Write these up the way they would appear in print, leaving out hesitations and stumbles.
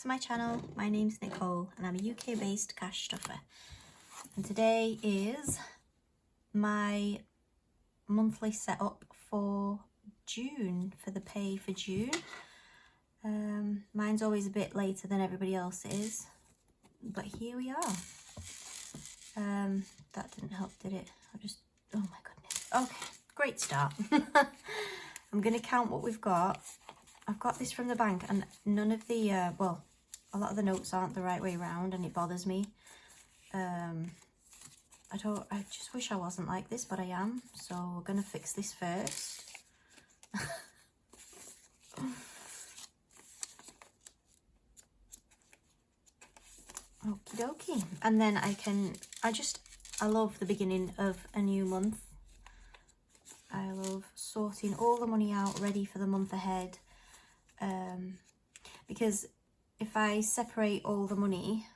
to my channel. My name's Nicole and I'm a UK based cash stuffer, and today is my monthly setup for June, for the pay for June. Mine's always a bit later than everybody else's, but here we are. That didn't help, did it? Oh my goodness. Okay, great start. I'm gonna count what we've got. I've got this from the bank and none of the, well, a lot of the notes aren't the right way around and it bothers me. I just wish I wasn't like this, but I am. So we're gonna fix this first. Okie dokie. And then I love the beginning of a new month. I love sorting all the money out ready for the month ahead. Because if I separate all the money,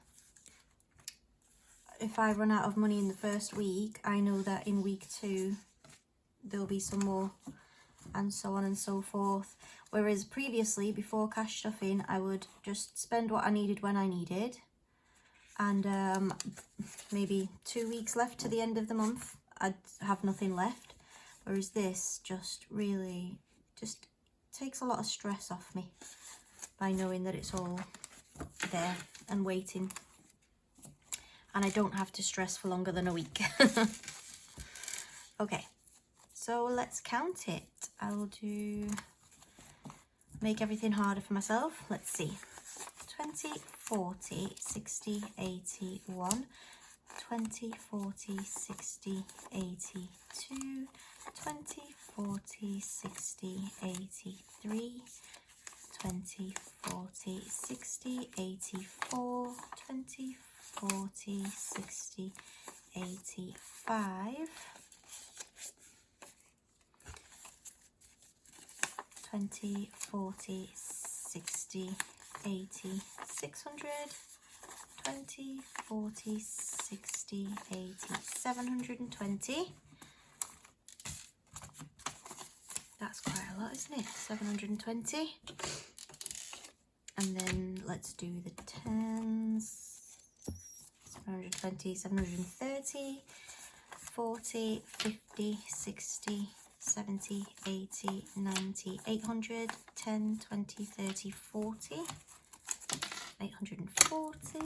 if I run out of money in the first week, I know that in week 2 there'll be some more, and so on and so forth. Whereas previously, before cash stuffing, I would just spend what I needed when I needed, and maybe 2 weeks left to the end of the month, I'd have nothing left. Whereas this just really takes a lot of stress off me by knowing that it's all there and waiting, and I don't have to stress for longer than a week. Okay, so let's count it. I'll make everything harder for myself. Let's see. 20, 40, 60, 81, 20, 40, 60, 82, 20, 40, 60, 83, 20, 40, 60, 84, 20, 40, 60, 85, 20, 40, 60, 80, 600, 20, 40, 60, 80, 720. That's quite a lot, isn't it? 720. And then let's do the tens. 720, 730, 40, 50, 60, 70, 80, 90, 800, 10, 20, 30, 40, 840,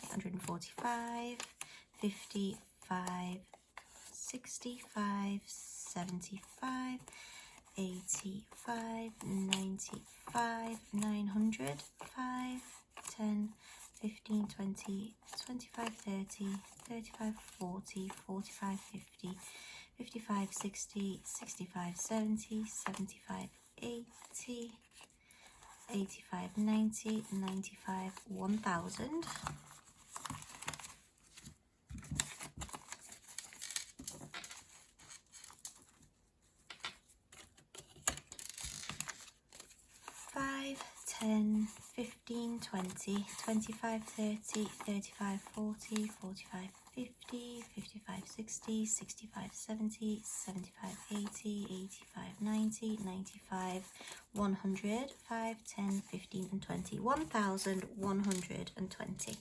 845, 55, 65, 75, 85, 95, 900, 5, 10, 15, 20, 25, 30, 35, 40, 45, 50, 55, 60, 65, 70, 75, 80, 85, 90, 95, 1000. Five, 10, 15, 20, 25, 30, 35, 40, 45, 50, 55, 60, 65, 70, 75, 80, 85, 90, 95, 100, 5, 10, 15 and 20. 1120.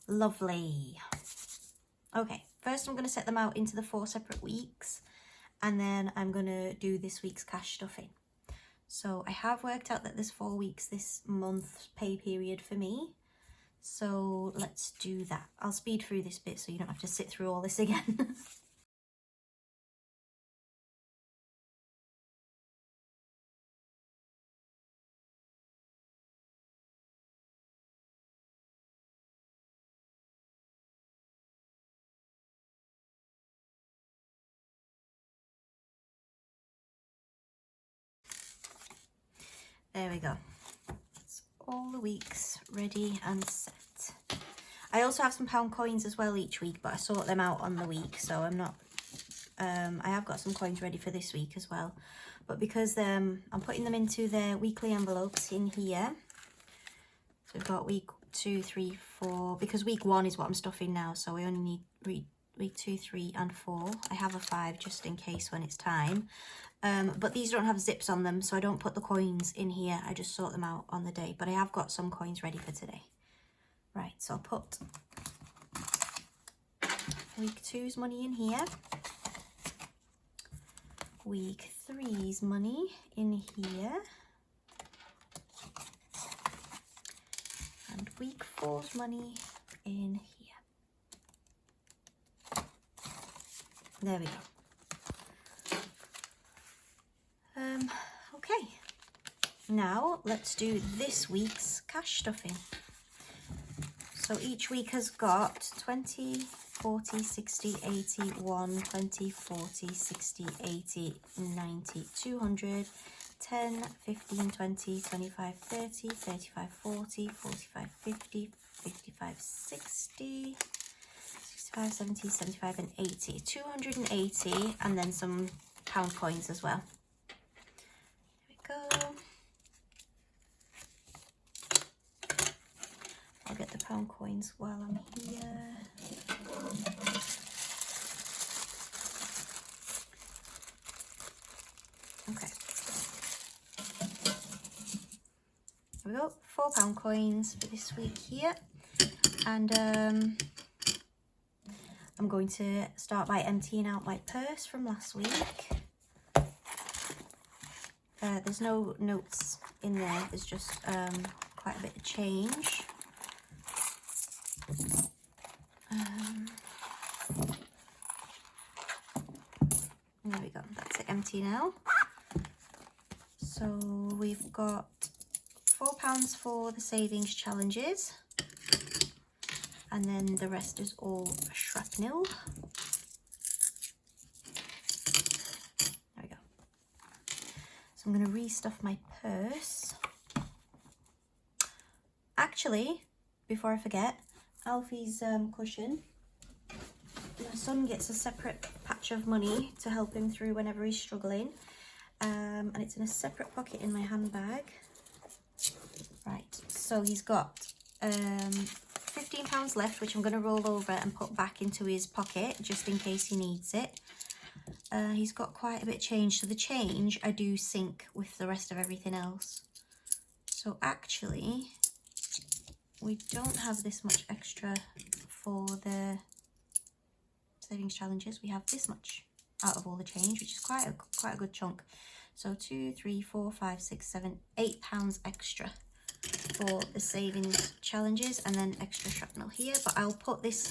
Lovely. Okay, first I'm going to set them out into the 4 separate weeks, and then I'm going to do this week's cash stuffing. So I have worked out that there's 4 weeks this month pay period for me. So let's do that. I'll speed through this bit so you don't have to sit through all this again. There we go. That's all the weeks ready and set. I also have some pound coins as well each week, but I sort them out on the week, so I'm not, I have got some coins ready for this week as well. But because I'm putting them into their weekly envelopes in here, so we've got week 2, 3, 4, because week 1 is what I'm stuffing now, so we only need week 2, 3 and 4. I have a 5 just in case when it's time. But these don't have zips on them, so I don't put the coins in here. I just sort them out on the day. But I have got some coins ready for today. Right, so I'll put week 2's money in here. Week 3's money in here. And week 4's money in here. There we go. Okay, now let's do this week's cash stuffing. So each week has got 20, 40, 60, 80, 1, 20, 40, 60, 80, 90, 200, 10, 15, 20, 25, 30, 35, 40, 45, 50, 55, 60, 65, 70, 75 and 80. 280 and then some pound coins as well. There we go. I'll get the pound coins while I'm here. Okay. There we go. £4 coins for this week here. And I'm going to start by emptying out my purse from last week. There's no notes in there. There's just quite a bit of change. There we go, that's it empty now. So we've got £4 for the savings challenges, and then the rest is all shrapnel. There we go. So I'm going to restuff my purse. Actually, before I forget, Alfie's cushion. My son gets a separate patch of money to help him through whenever he's struggling. And it's in a separate pocket in my handbag. Right, so he's got £15 left, which I'm going to roll over and put back into his pocket just in case he needs it. He's got quite a bit of change, so the change I do sync with the rest of everything else. So actually, we don't have this much extra for the savings challenges. We have this much out of all the change, which is quite a good chunk. So 2, 3, 4, 5, 6, 7, £8 extra for the savings challenges, and then extra shrapnel here. But I'll put this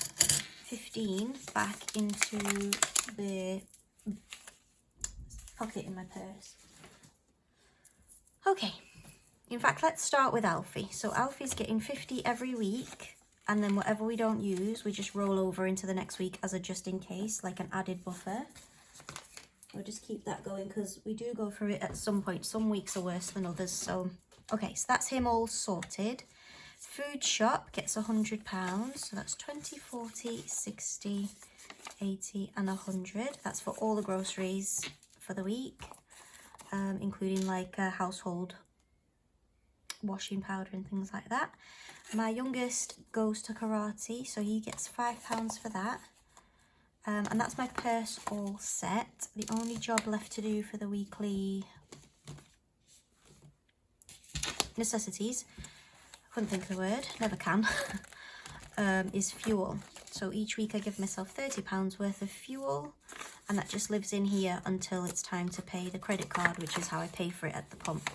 15 back into the pocket in my purse. Okay. In fact, let's start with Alfie. So Alfie's getting 50 every week, and then whatever we don't use, we just roll over into the next week as a just in case, like an added buffer. We'll just keep that going because we do go through it at some point. Some weeks are worse than others. So, okay, so that's him all sorted. Food shop gets £100. So that's 20, 40, 60, 80 and 100. That's for all the groceries for the week, including like household washing powder and things like that. My youngest goes to karate, so he gets £5 for that. And that's my purse all set. The only job left to do for the weekly necessities, I couldn't think of the word, never can, is fuel. So each week I give myself £30 worth of fuel, and that just lives in here until it's time to pay the credit card, which is how I pay for it at the pump.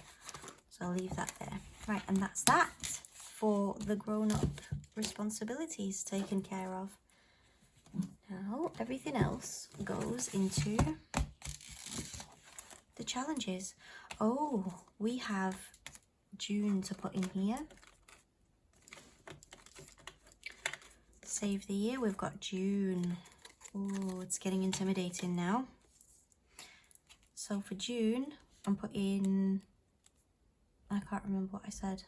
So I'll leave that there. Right, and that's that for the grown-up responsibilities taken care of. Now, everything else goes into the challenges. Oh, we have June to put in here. Save the year, we've got June. Oh, it's getting intimidating now. So for June, I'm putting, I can't remember what I said.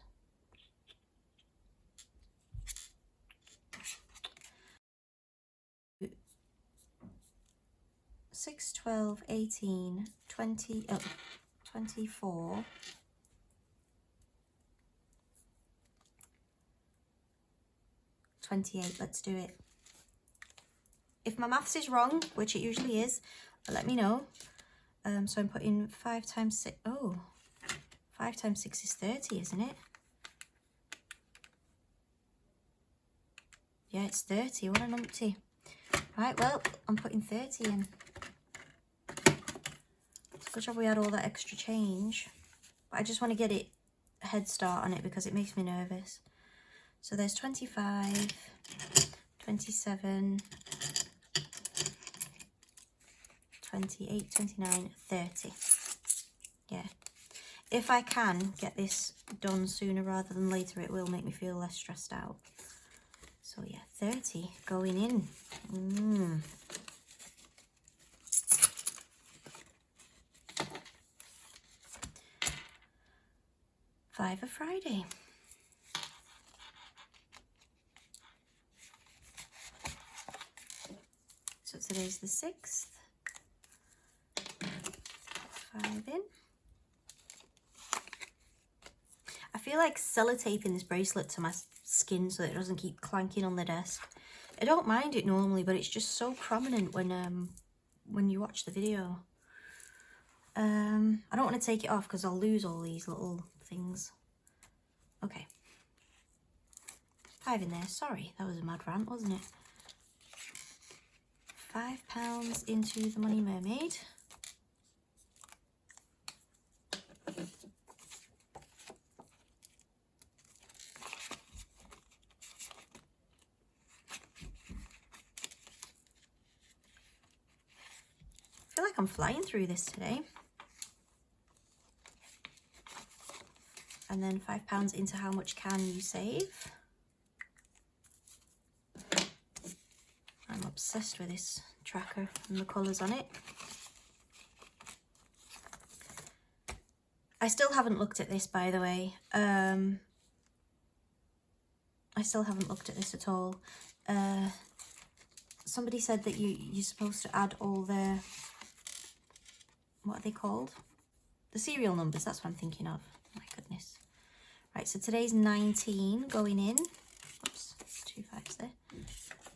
6, 12, 18, 20, 24, 28, let's do it. If my maths is wrong, which it usually is, let me know. So I'm putting 5 times 6. Oh, 5 times 6 is 30, isn't it? Yeah, it's 30. What a numpty. Right, well, I'm putting 30 in. It's a good job we had all that extra change. But I just want to get it a head start on it because it makes me nervous. So there's 25, 27, 28, 29, 30. Yeah. If I can get this done sooner rather than later, it will make me feel less stressed out. So yeah, 30 going in. Five of Friday. So today's the 6th. 5 in. I feel like sellotaping this bracelet to my skin so that it doesn't keep clanking on the desk. I don't mind it normally, but it's just so prominent when you watch the video. I don't want to take it off because I'll lose all these little things. Okay. 5 in there. Sorry, that was a mad rant, wasn't it? £5 into the Money Mermaid. I feel like I'm flying through this today. And then £5 into how much can you save. I'm obsessed with this tracker and the colours on it. I still haven't looked at this, by the way. I still haven't looked at this at all. Somebody said that you're supposed to add all the, what are they called? The serial numbers, that's what I'm thinking of. My goodness. Right, so today's 19 going in. Oops, 2 5s there.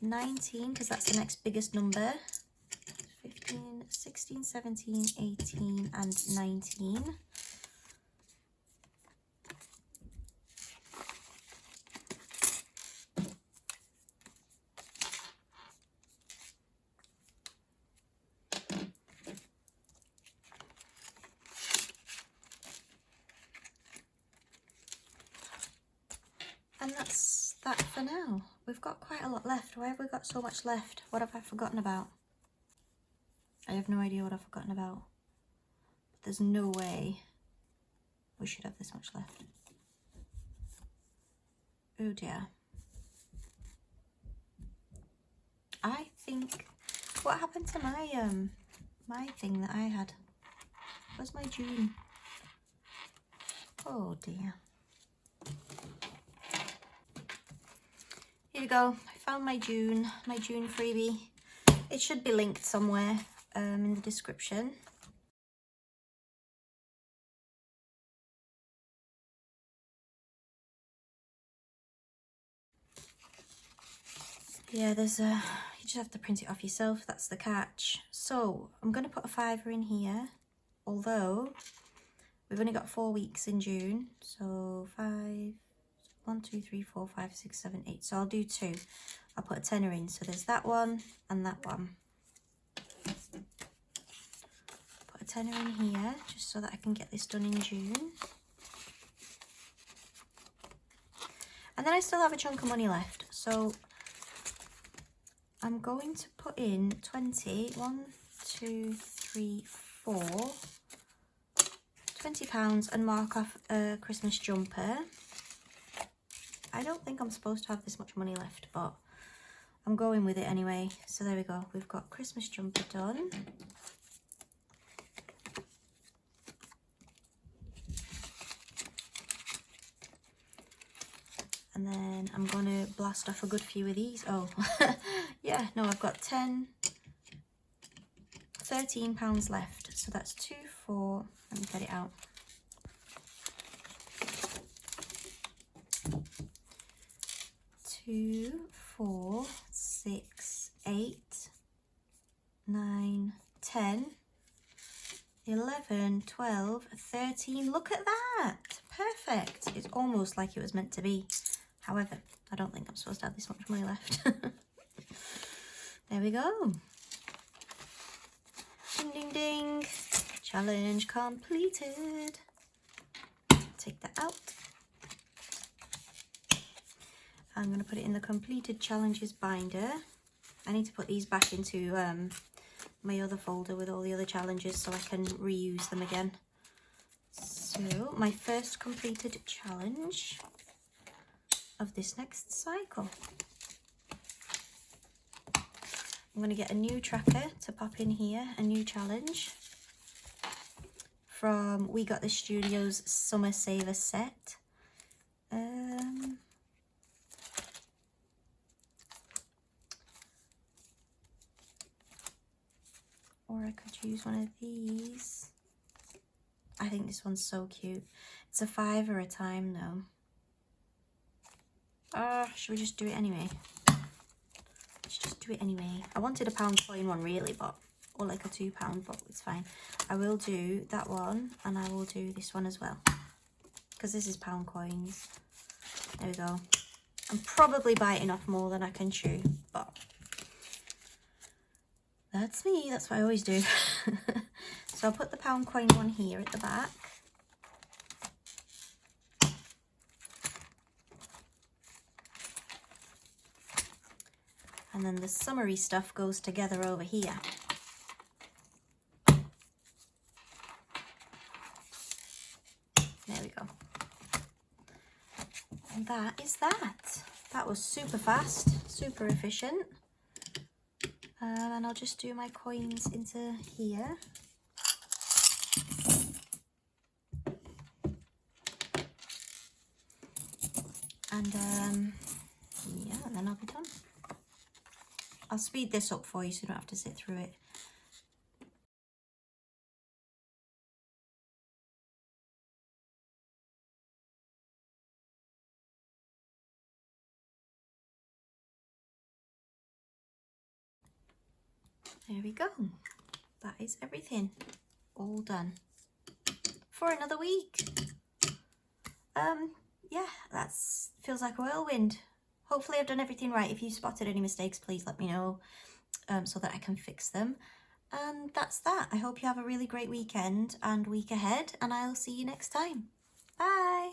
19, because that's the next biggest number. 15, 16, 17, 18, and 19. And that's that for now. We've got quite a lot left. Why have we got so much left? What have I forgotten about? I have no idea what I've forgotten about. But there's no way we should have this much left. Oh dear. I think, what happened to my my thing that I had? Where's my June? Oh dear. Here we go. I found my June freebie. It should be linked somewhere in the description. Yeah, there's a, you just have to print it off yourself. That's the catch. So I'm going to put a £5 in here, although we've only got 4 weeks in June. So 5, 1, 2, 3, 4, 5, 6, 7, 8. So I'll do 2. I'll put a tenner in. So there's that one and that one. Put a tenner in here just so that I can get this done in June. And then I still have a chunk of money left. So I'm going to put in 20, 1, 2, 3, 4, £20 and mark off a Christmas jumper. I don't think I'm supposed to have this much money left, but I'm going with it anyway. So there we go. We've got Christmas jumper done. And then I'm going to blast off a good few of these. Oh, yeah, no, I've got 10, £13 left. So that's 2, 4, let me get it out. 2, 4, 6, 8, 9, 10, 11, 12, 13. Look at that. Perfect. It's almost like it was meant to be. However, I don't think I'm supposed to have this much money left. There we go. Ding, ding, ding. Challenge completed. Take that out. I'm going to put it in the completed challenges binder. I need to put these back into my other folder with all the other challenges so I can reuse them again. So my first completed challenge of this next cycle. I'm going to get a new tracker to pop in here, a new challenge from We Got This Studios Summer Saver set. Or I could use one of these. I think this one's so cute. It's a $5 a time though. Should we just do it anyway? Let's just do it anyway. I wanted a £1 coin one really, but, or like a £2, but it's fine. I will do that one and I will do this one as well. Because this is £1 coins. There we go. I'm probably biting off more than I can chew, but that's me. That's what I always do. So I'll put the £1 coin one here at the back. And then the summery stuff goes together over here. There we go. And that is that. That was super fast, super efficient. And I'll just do my coins into here. And yeah, and then I'll be done. I'll speed this up for you so you don't have to sit through it. There we go. That is everything. All done. For another week. Yeah, that's feels like a whirlwind. Hopefully I've done everything right. If you spotted any mistakes, please let me know so that I can fix them. And that's that. I hope you have a really great weekend and week ahead, and I'll see you next time. Bye!